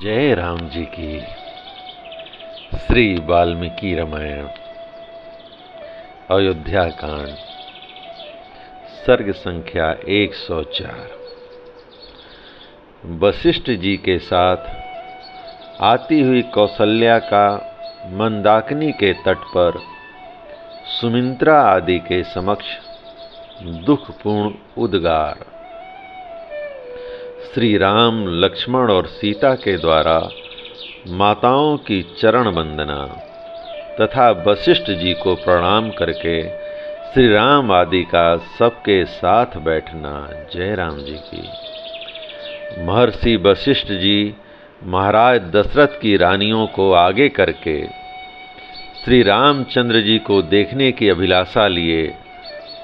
जय राम जी की। श्री वाल्मीकि रामायण अयोध्या कांड सर्ग संख्या 104। वशिष्ठ जी के साथ आती हुई कौसल्या का मंदाकिनी के तट पर सुमित्रा आदि के समक्ष दुखपूर्ण उद्गार। श्री राम, लक्ष्मण और सीता के द्वारा माताओं की चरण वंदना तथा वशिष्ठ जी को प्रणाम करके श्री राम आदि का सबके साथ बैठना। जय राम जी की। महर्षि वशिष्ठ जी महाराज दशरथ की रानियों को आगे करके श्री रामचंद्र जी को देखने की अभिलाषा लिए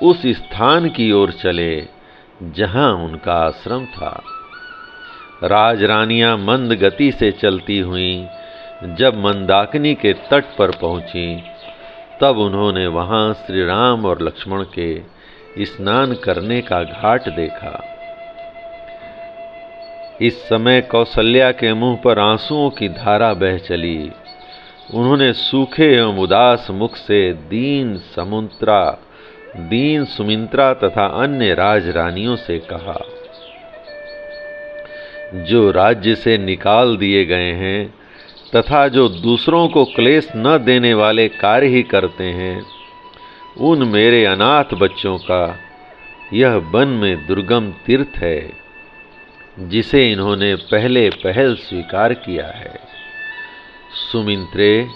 उस स्थान की ओर चले जहां उनका आश्रम था। राजरानियां मंद गति से चलती हुईं जब मंदाकिनी के तट पर पहुंची तब उन्होंने वहां श्री राम और लक्ष्मण के स्नान करने का घाट देखा। इस समय कौसल्या के मुंह पर आंसुओं की धारा बह चली। उन्होंने सूखे एवं उदास मुख से दीन सुमित्रा तथा अन्य राजरानियों से कहा, जो राज्य से निकाल दिए गए हैं तथा जो दूसरों को क्लेश न देने वाले कार्य ही करते हैं, उन मेरे अनाथ बच्चों का यह वन में दुर्गम तीर्थ है जिसे इन्होंने पहले पहल स्वीकार किया है। सुमित्रे,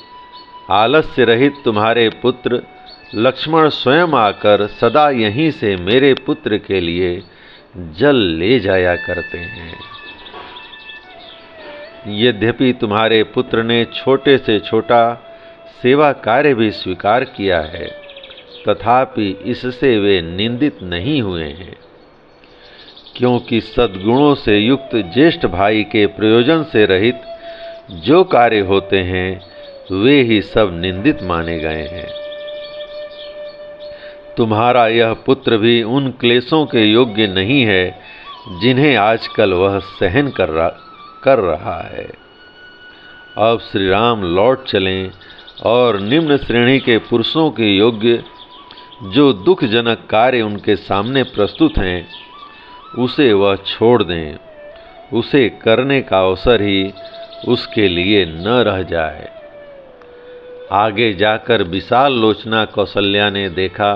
आलस्य रहित तुम्हारे पुत्र लक्ष्मण स्वयं आकर सदा यहीं से मेरे पुत्र के लिए जल ले जाया करते हैं। यद्यपि तुम्हारे पुत्र ने छोटे से छोटा सेवा कार्य भी स्वीकार किया है, तथापि इससे वे निंदित नहीं हुए हैं, क्योंकि सद्गुणों से युक्त ज्येष्ठ भाई के प्रयोजन से रहित जो कार्य होते हैं वे ही सब निंदित माने गए हैं। तुम्हारा यह पुत्र भी उन क्लेशों के योग्य नहीं है जिन्हें आजकल वह सहन कर रहा है। अब श्री राम लौट चलें और निम्न श्रेणी के पुरुषों के योग्य जो दुखजनक कार्य उनके सामने प्रस्तुत हैं उसे वह छोड़ दें। उसे करने का अवसर ही उसके लिए न रह जाए। आगे जाकर विशाल लोचना कौसल्या ने देखा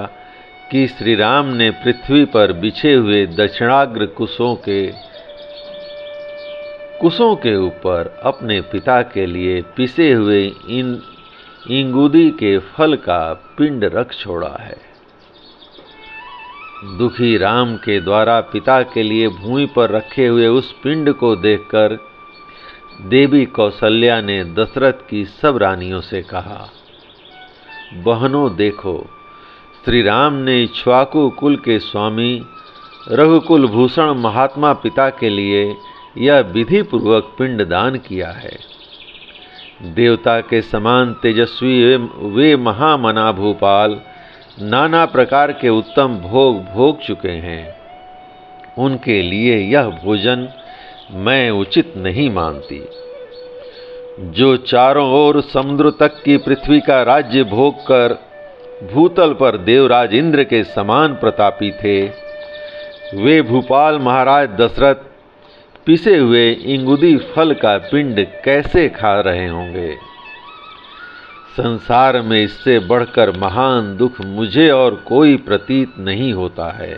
कि श्री राम ने पृथ्वी पर बिछे हुए दक्षिणाग्र कुशों के ऊपर अपने पिता के लिए पिसे हुए इंगूदी के फल का पिंड रख छोड़ा है। दुखी राम के द्वारा पिता के लिए भूमि पर रखे हुए उस पिंड को देखकर देवी कौसल्या ने दशरथ की सब रानियों से कहा, बहनों देखो, श्री राम ने इक्ष्वाकु कुल के स्वामी रघुकुल भूषण महात्मा पिता के लिए यह विधि पूर्वक पिंड दान किया है। देवता के समान तेजस्वी वे महामना भूपाल नाना प्रकार के उत्तम भोग भोग चुके हैं। उनके लिए यह भोजन मैं उचित नहीं मानती। जो चारों ओर समुद्र तक की पृथ्वी का राज्य भोग कर भूतल पर देवराज इंद्र के समान प्रतापी थे, वे भूपाल महाराज दशरथ पिसे हुए इंगुदी फल का पिंड कैसे खा रहे होंगे। संसार में इससे बढ़कर महान दुख मुझे और कोई प्रतीत नहीं होता है।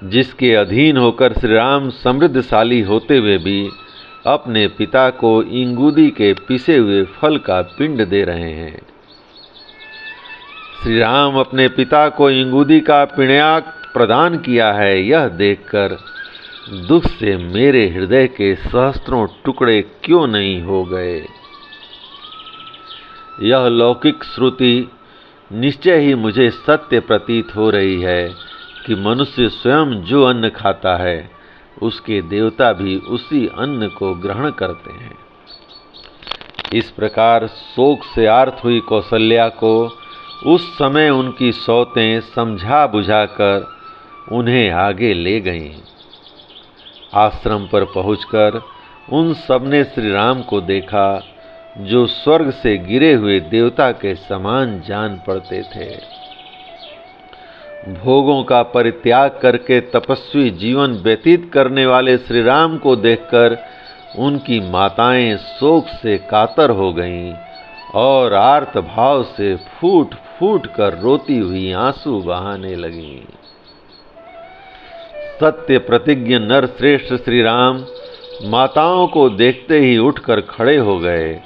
जिसके अधीन होकर श्री राम समृद्धशाली होते हुए भी अपने पिता को इंगूदी के पिसे हुए फल का पिंड दे रहे हैं। श्री राम अपने पिता को इंगूदी का पिण्याक प्रदान किया है, यह देखकर दुख से मेरे हृदय के सहस्त्रों टुकड़े क्यों नहीं हो गए। यह लौकिक श्रुति निश्चय ही मुझे सत्य प्रतीत हो रही है कि मनुष्य स्वयं जो अन्न खाता है उसके देवता भी उसी अन्न को ग्रहण करते हैं। इस प्रकार शोक से आर्त हुई कौसल्या को उस समय उनकी सौतें समझा बुझाकर उन्हें आगे ले गईं। आश्रम पर पहुंचकर उन सब ने श्री राम को देखा, जो स्वर्ग से गिरे हुए देवता के समान जान पड़ते थे। भोगों का परित्याग करके तपस्वी जीवन व्यतीत करने वाले श्री राम को देखकर उनकी माताएं शोक से कातर हो गईं और आर्त भाव से फूट फूट कर रोती हुई आंसू बहाने लगीं। सत्य प्रतिज्ञ नर श्रेष्ठ श्री राम माताओं को देखते ही उठकर खड़े हो गए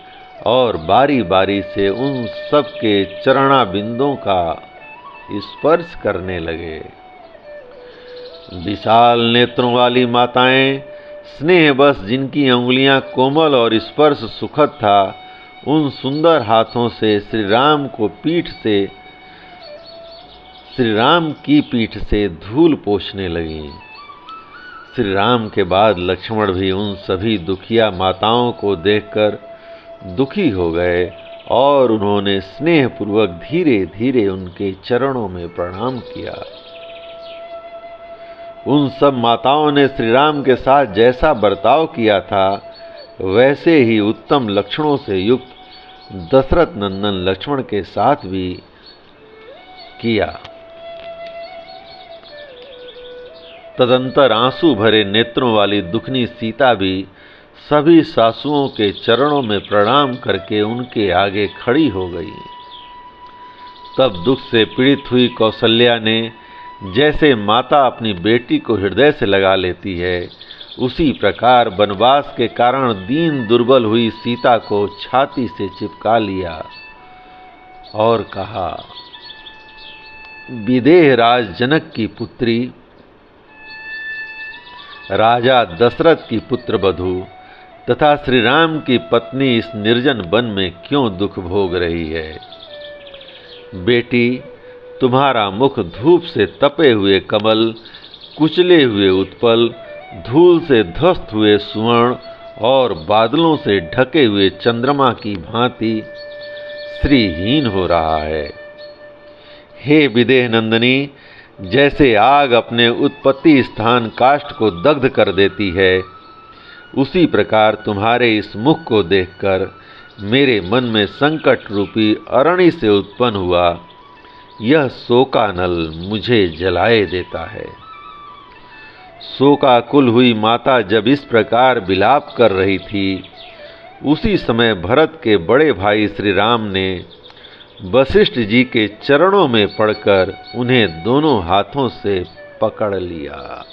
और बारी बारी से उन सब के चरणाबिंदों का स्पर्श करने लगे। विशाल नेत्रों वाली माताएं स्नेहवश जिनकी अंगुलियां कोमल और स्पर्श सुखद था, उन सुंदर हाथों से श्री राम की पीठ से धूल पोंछने लगीं। श्री राम के बाद लक्ष्मण भी उन सभी दुखिया माताओं को देखकर दुखी हो गए और उन्होंने स्नेहपूर्वक धीरे धीरे उनके चरणों में प्रणाम किया। उन सब माताओं ने श्री राम के साथ जैसा बर्ताव किया था, वैसे ही उत्तम लक्षणों से युक्त दशरथ नंदन लक्ष्मण के साथ भी किया। तदंतर आंसू भरे नेत्रों वाली दुखनी सीता भी सभी सासुओं के चरणों में प्रणाम करके उनके आगे खड़ी हो गई। तब दुख से पीड़ित हुई कौसल्या ने जैसे माता अपनी बेटी को हृदय से लगा लेती है, उसी प्रकार वनवास के कारण दीन दुर्बल हुई सीता को छाती से चिपका लिया और कहा, विदेह राज जनक की पुत्री, राजा दशरथ की पुत्र वधू तथा श्री राम की पत्नी इस निर्जन वन में क्यों दुख भोग रही है। बेटी, तुम्हारा मुख धूप से तपे हुए कमल, कुचले हुए उत्पल, धूल से ध्वस्त हुए सुवर्ण और बादलों से ढके हुए चंद्रमा की भांति श्रीहीन हो रहा है। हे विदेह नंदनी, जैसे आग अपने उत्पत्ति स्थान काष्ठ को दग्ध कर देती है, उसी प्रकार तुम्हारे इस मुख को देखकर मेरे मन में संकट रूपी अरणि से उत्पन्न हुआ यह शोकानल मुझे जलाए देता है। शोकाकुल हुई माता जब इस प्रकार विलाप कर रही थी, उसी समय भरत के बड़े भाई श्री राम ने वशिष्ठ जी के चरणों में पड़कर उन्हें दोनों हाथों से पकड़ लिया।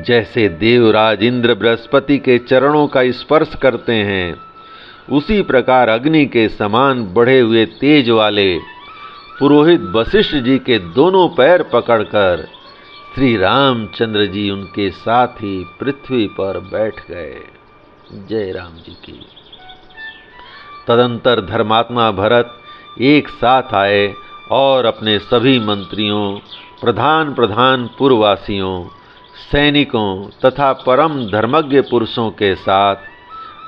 जैसे देवराज इंद्र बृहस्पति के चरणों का स्पर्श करते हैं, उसी प्रकार अग्नि के समान बढ़े हुए तेज वाले पुरोहित वशिष्ठ जी के दोनों पैर पकड़कर श्री रामचंद्र जी उनके साथ ही पृथ्वी पर बैठ गए। जय राम जी की। तदंतर धर्मात्मा भरत एक साथ आए और अपने सभी मंत्रियों, प्रधान पुरवासियों, सैनिकों तथा परम धर्मज्ञ पुरुषों के साथ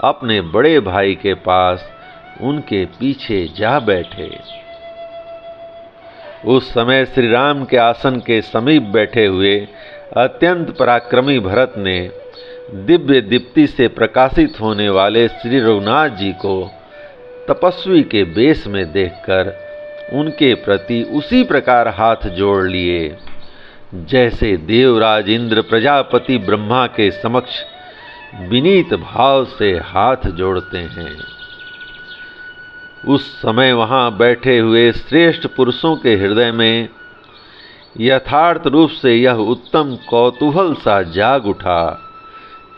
अपने बड़े भाई के पास उनके पीछे जा बैठे। उस समय श्री राम के आसन के समीप बैठे हुए अत्यंत पराक्रमी भरत ने दिव्य दीप्ति से प्रकाशित होने वाले श्री रघुनाथ जी को तपस्वी के वेश में देखकर उनके प्रति उसी प्रकार हाथ जोड़ लिए जैसे देवराज इंद्र प्रजापति ब्रह्मा के समक्ष विनीत भाव से हाथ जोड़ते हैं। उस समय वहां बैठे हुए श्रेष्ठ पुरुषों के हृदय में यथार्थ रूप से यह उत्तम कौतूहल सा जाग उठा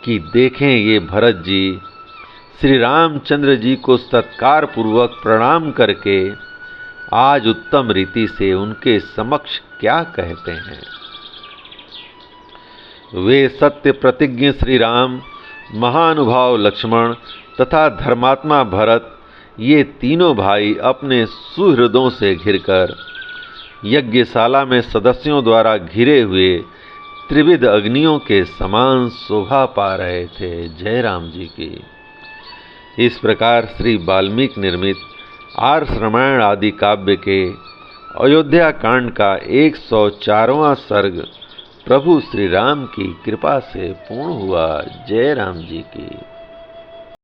कि देखें ये भरत जी श्री रामचंद्र जी को सत्कार पूर्वक प्रणाम करके आज उत्तम रीति से उनके समक्ष क्या कहते हैं। वे सत्य प्रतिज्ञ श्री राम, महानुभाव लक्ष्मण तथा धर्मात्मा भरत, ये तीनों भाई अपने सुहृदों से घिरकर यज्ञशाला में सदस्यों द्वारा घिरे हुए त्रिविध अग्नियों के समान शोभा पा रहे थे। जय राम जी की। इस प्रकार श्री वाल्मीकि निर्मित आर्ष रामायण आदि काव्य के अयोध्या कांड का 104वां सर्ग प्रभु श्री राम की कृपा से पूर्ण हुआ। जय राम जी की।